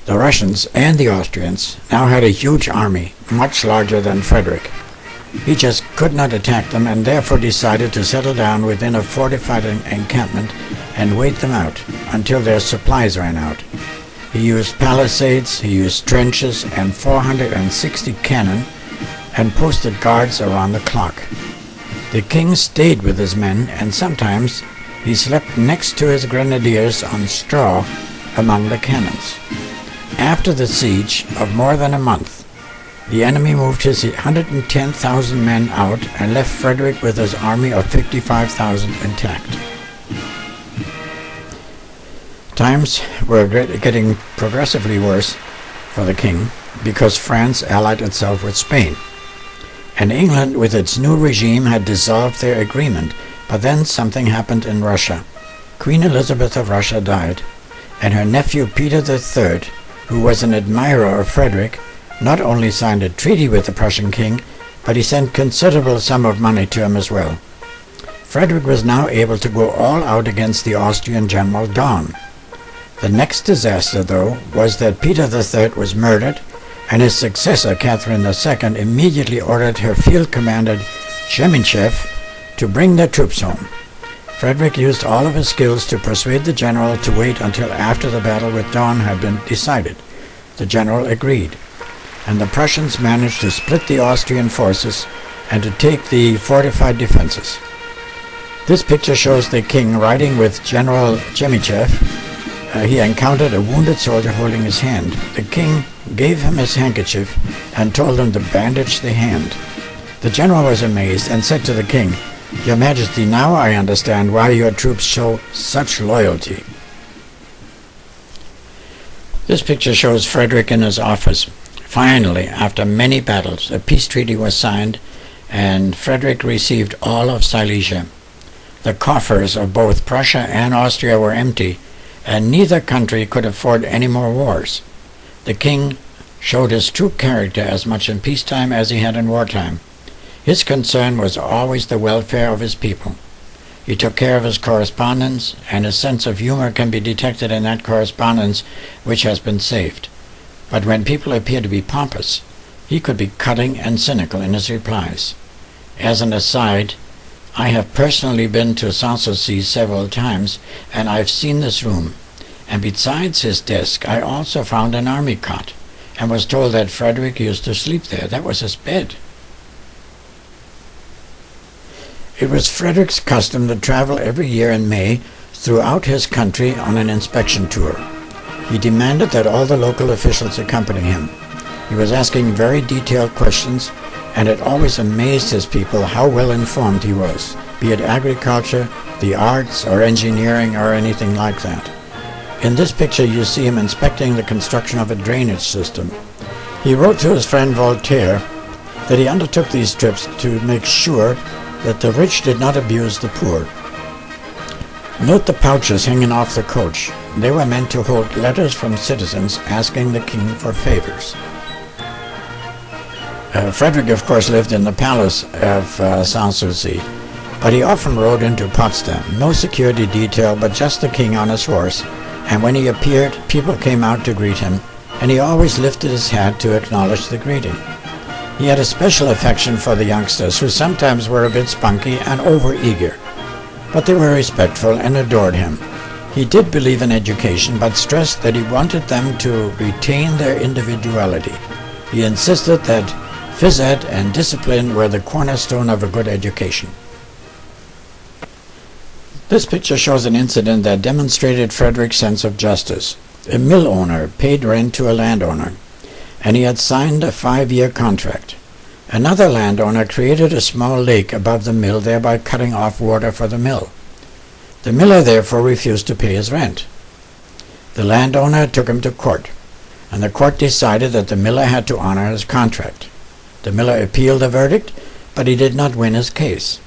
The Russians and the Austrians now had a huge army, much larger than Frederick. He just could not attack them and therefore decided to settle down within a fortified encampment and wait them out until their supplies ran out. He used palisades, he used trenches and 460 cannon and posted guards around the clock. The king stayed with his men and sometimes he slept next to his grenadiers on straw among the cannons. After the siege of more than a month, the enemy moved his 110,000 men out and left Frederick with his army of 55,000 intact. Times were getting progressively worse for the king because France allied itself with Spain. And England, with its new regime, had dissolved their agreement. But then something happened in Russia. Queen Elizabeth of Russia died, and her nephew Peter III, who was an admirer of Frederick, not only signed a treaty with the Prussian king, but he sent considerable sum of money to him as well. Frederick was now able to go all out against the Austrian general Daun. The next disaster, though, was that Peter III was murdered, and his successor, Catherine II, immediately ordered her field commander, Chemyschev, to bring their troops home. Frederick used all of his skills to persuade the general to wait until after the battle with Daun had been decided. The general agreed, and the Prussians managed to split the Austrian forces and to take the fortified defenses. This picture shows the king riding with General Chemyschev. He encountered a wounded soldier holding his hand. The king gave him his handkerchief and told him to bandage the hand. The general was amazed and said to the king, "Your Majesty, now I understand why your troops show such loyalty." This picture shows Frederick in his office. Finally, after many battles, a peace treaty was signed and Frederick received all of Silesia. The coffers of both Prussia and Austria were empty, and neither country could afford any more wars. The king showed his true character as much in peacetime as he had in wartime. His concern was always the welfare of his people. He took care of his correspondence, and his sense of humor can be detected in that correspondence which has been saved. But when people appear to be pompous, he could be cutting and cynical in his replies. As an aside, I have personally been to Sanssouci several times, and I've seen this room. And besides his desk, I also found an army cot, and was told that Frederick used to sleep there. That was his bed. It was Frederick's custom to travel every year in May throughout his country on an inspection tour. He demanded that all the local officials accompany him. He was asking very detailed questions, and it always amazed his people how well informed he was, be it agriculture, the arts, or engineering, or anything like that. In this picture you see him inspecting the construction of a drainage system. He wrote to his friend Voltaire that he undertook these trips to make sure that the rich did not abuse the poor. Note the pouches hanging off the coach. They were meant to hold letters from citizens asking the king for favors. Frederick, of course, lived in the palace of Sanssouci, but he often rode into Potsdam. No security detail, but just the king on his horse, and when he appeared, people came out to greet him, and he always lifted his hat to acknowledge the greeting. He had a special affection for the youngsters, who sometimes were a bit spunky and over-eager, but they were respectful and adored him. He did believe in education, but stressed that he wanted them to retain their individuality. He insisted that phys ed and discipline were the cornerstone of a good education. This picture shows an incident that demonstrated Frederick's sense of justice. A mill owner paid rent to a landowner, and he had signed a 5-year contract. Another landowner created a small lake above the mill, thereby cutting off water for the mill. The miller therefore refused to pay his rent. The landowner took him to court, and the court decided that the miller had to honor his contract. The miller appealed the verdict, but he did not win his case.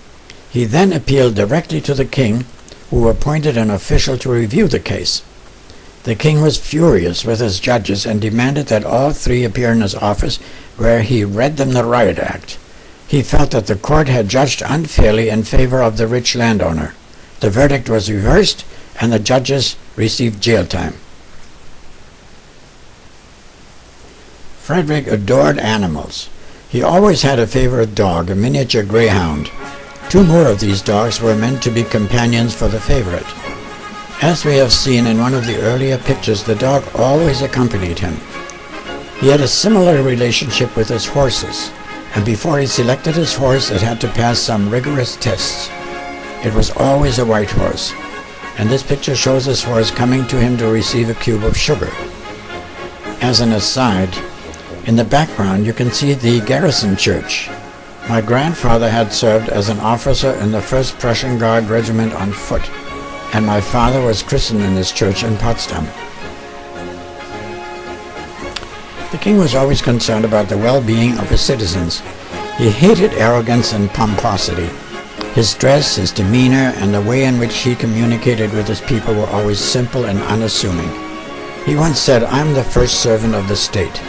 He then appealed directly to the king, who appointed an official to review the case. The king was furious with his judges and demanded that all 3 appear in his office, where he read them the riot act. He felt that the court had judged unfairly in favor of the rich landowner. The verdict was reversed, and the judges received jail time. Frederick adored animals. He always had a favorite dog, a miniature greyhound. 2 more of these dogs were meant to be companions for the favorite. As we have seen in one of the earlier pictures, the dog always accompanied him. He had a similar relationship with his horses, and before he selected his horse, it had to pass some rigorous tests. It was always a white horse, and this picture shows his horse coming to him to receive a cube of sugar. As an aside, in the background you can see the garrison church. My grandfather had served as an officer in the 1st Prussian Guard Regiment on foot, and my father was christened in this church in Potsdam. The king was always concerned about the well-being of his citizens. He hated arrogance and pomposity. His dress, his demeanor, and the way in which he communicated with his people were always simple and unassuming. He once said, "I'm the first servant of the state."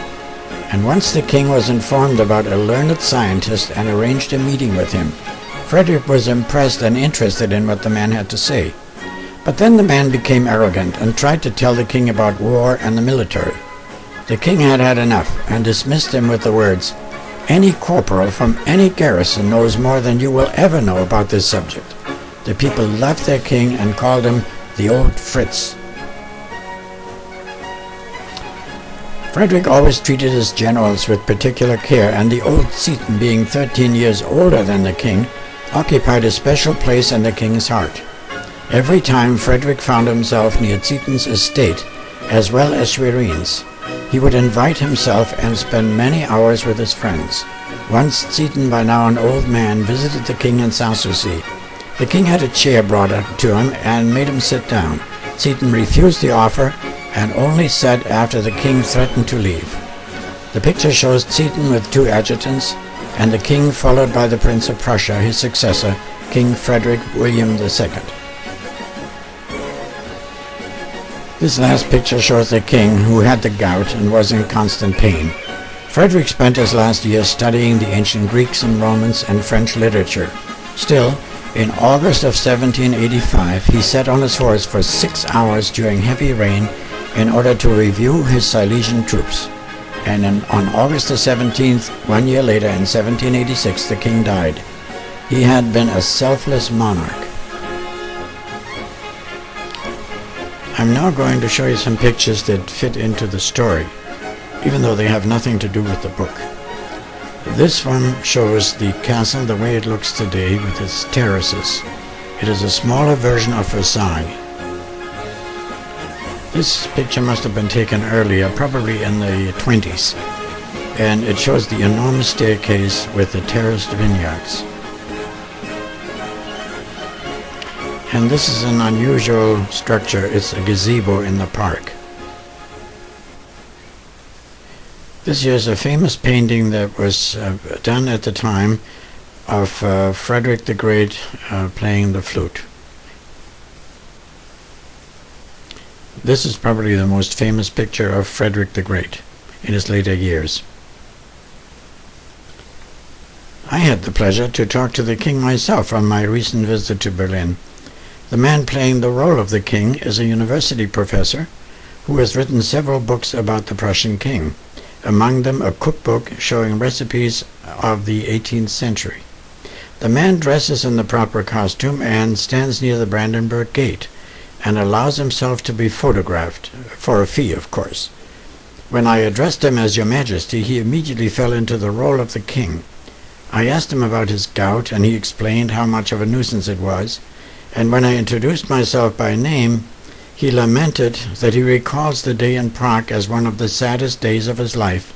And once the king was informed about a learned scientist and arranged a meeting with him. Frederick was impressed and interested in what the man had to say. But then the man became arrogant and tried to tell the king about war and the military. The king had had enough and dismissed him with the words, "Any corporal from any garrison knows more than you will ever know about this subject." The people loved their king and called him the Old Fritz. Frederick always treated his generals with particular care, and the old Zieten, being 13 years older than the king, occupied a special place in the king's heart. Every time Frederick found himself near Zieten's estate, as well as Schwerin's, he would invite himself and spend many hours with his friends. Once Zieten, by now an old man, visited the king in Sanssouci. The king had a chair brought up to him and made him sit down. Zieten refused the offer and only sat after the king threatened to leave. The picture shows Zieten with 2 adjutants, and the king followed by the Prince of Prussia, his successor, King Frederick William II. This last picture shows the king, who had the gout and was in constant pain. Frederick spent his last years studying the ancient Greeks and Romans and French literature. Still, in August of 1785, he sat on his horse for 6 hours during heavy rain in order to review his Silesian troops. And on August the 17th, 1 year later in 1786, the king died. He had been a selfless monarch. I'm now going to show you some pictures that fit into the story, even though they have nothing to do with the book. This one shows the castle the way it looks today with its terraces. It is a smaller version of Versailles. This picture must have been taken earlier, probably in the 20s, and it shows the enormous staircase with the terraced vineyards. And this is an unusual structure. It's a gazebo in the park. This here is a famous painting that was done at the time of Frederick the Great playing the flute. This is probably the most famous picture of Frederick the Great in his later years. I had the pleasure to talk to the king myself on my recent visit to Berlin. The man playing the role of the king is a university professor who has written several books about the Prussian king, among them a cookbook showing recipes of the 18th century. The man dresses in the proper costume and stands near the Brandenburg Gate and allows himself to be photographed, for a fee, of course. When I addressed him as Your Majesty, he immediately fell into the role of the king. I asked him about his gout, and he explained how much of a nuisance it was, and when I introduced myself by name, he lamented that he recalls the day in Prague as one of the saddest days of his life.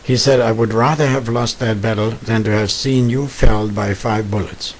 He said, "I would rather have lost that battle than to have seen you felled by 5 bullets."